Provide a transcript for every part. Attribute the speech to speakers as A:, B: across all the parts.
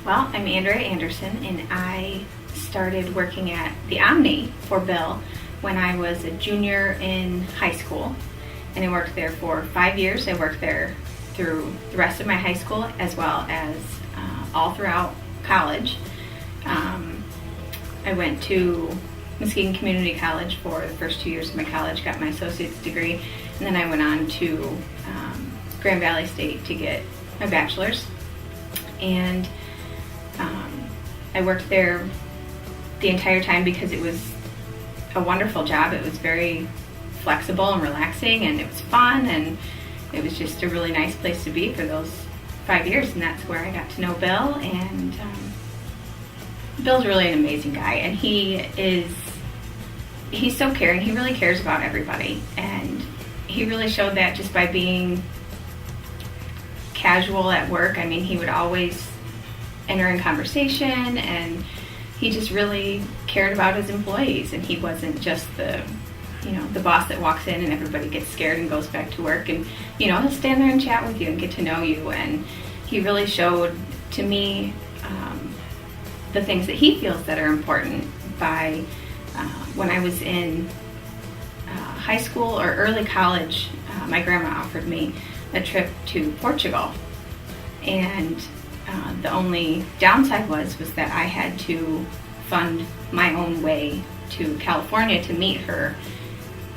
A: Well, I'm Andrea Anderson, and I started working at the Omni for Bill when I was a junior in high school, and I worked there for 5 years. I worked there through the rest of my high school as well as all throughout college. I went to Muskegon Community College for the first 2 years of my college, got my associate's degree, and then I went on to Grand Valley State to get my bachelor's. And I worked there the entire time because it was a wonderful job. It was very flexible and relaxing, and it was fun, and it was just a really nice place to be for those 5 years, and that's where I got to know Bill. And Bill's really an amazing guy, and he's so caring. He really cares about everybody, and he really showed that just by being casual at work. I mean, he would always enter in conversation, and he just really cared about his employees, and he wasn't just the boss that walks in and everybody gets scared and goes back to work. And he'll stand there and chat with you and get to know you, and he really showed to me the things that he feels that are important by when I was in high school or early college. My grandma offered me a trip to Portugal, and the only downside was that I had to fund my own way to California to meet her,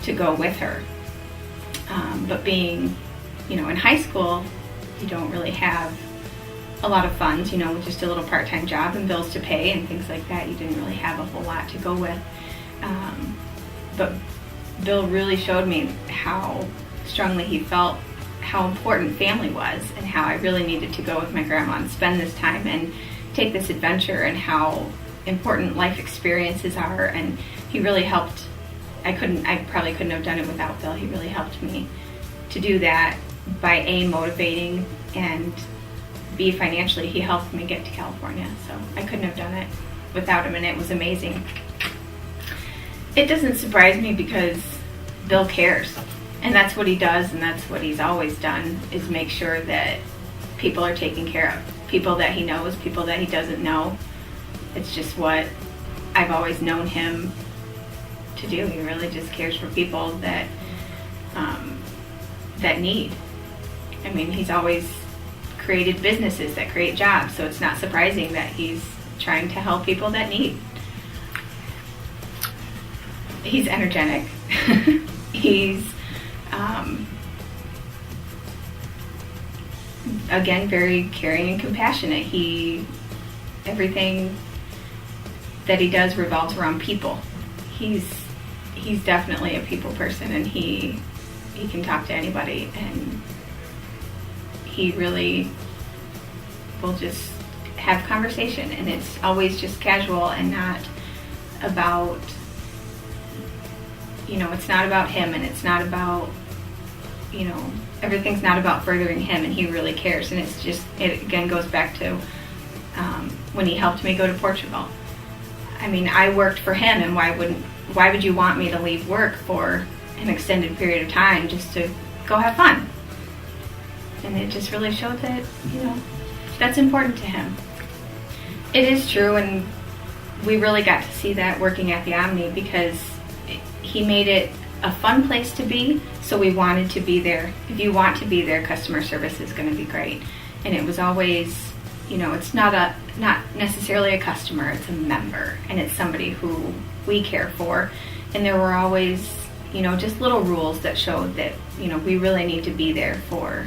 A: to go with her. But being, in high school, you don't really have a lot of funds, with just a little part-time job and bills to pay and things like that. You didn't really have a whole lot to go with. But Bill really showed me how strongly he felt how important family was, and how I really needed to go with my grandma and spend this time and take this adventure, and how important life experiences are. And he really helped. I probably couldn't have done it without Bill. He really helped me to do that by motivating, and B, financially. He helped me get to California, so I couldn't have done it without him, and it was amazing. It doesn't surprise me because Bill cares. And that's what he does, and that's what he's always done, is make sure that people are taken care of. People that he knows, people that he doesn't know. It's just what I've always known him to do. He really just cares for people that need. I mean, he's always created businesses that create jobs, so it's not surprising that he's trying to help people that need. He's energetic. He's again, very caring and compassionate. Everything that he does revolves around people. He's definitely a people person, and he can talk to anybody, and he really will just have conversation, and it's always just casual and not about, it's not about him, and it's not about, everything's not about furthering him, and he really cares. And it again goes back to when he helped me go to Portugal. I mean, I worked for him, and why would you want me to leave work for an extended period of time just to go have fun? And it just really showed that, that's important to him. It is true, and we really got to see that working at the Omni, because he made it a fun place to be, so we wanted to be there. If you want to be there, customer service is going to be great. And it was always, it's not necessarily a customer, it's a member, and it's somebody who we care for. And there were always, just little rules that showed that, we really need to be there for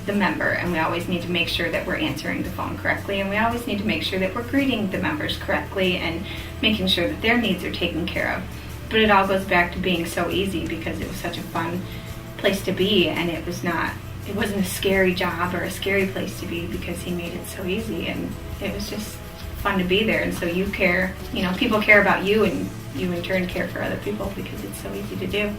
A: the member, and we always need to make sure that we're answering the phone correctly, and we always need to make sure that we're greeting the members correctly and making sure that their needs are taken care of. But it all goes back to being so easy, because it was such a fun place to be, and it wasn't a scary job or a scary place to be, because he made it so easy, and it was just fun to be there. And so you care, people care about you, and you in turn care for other people because it's so easy to do.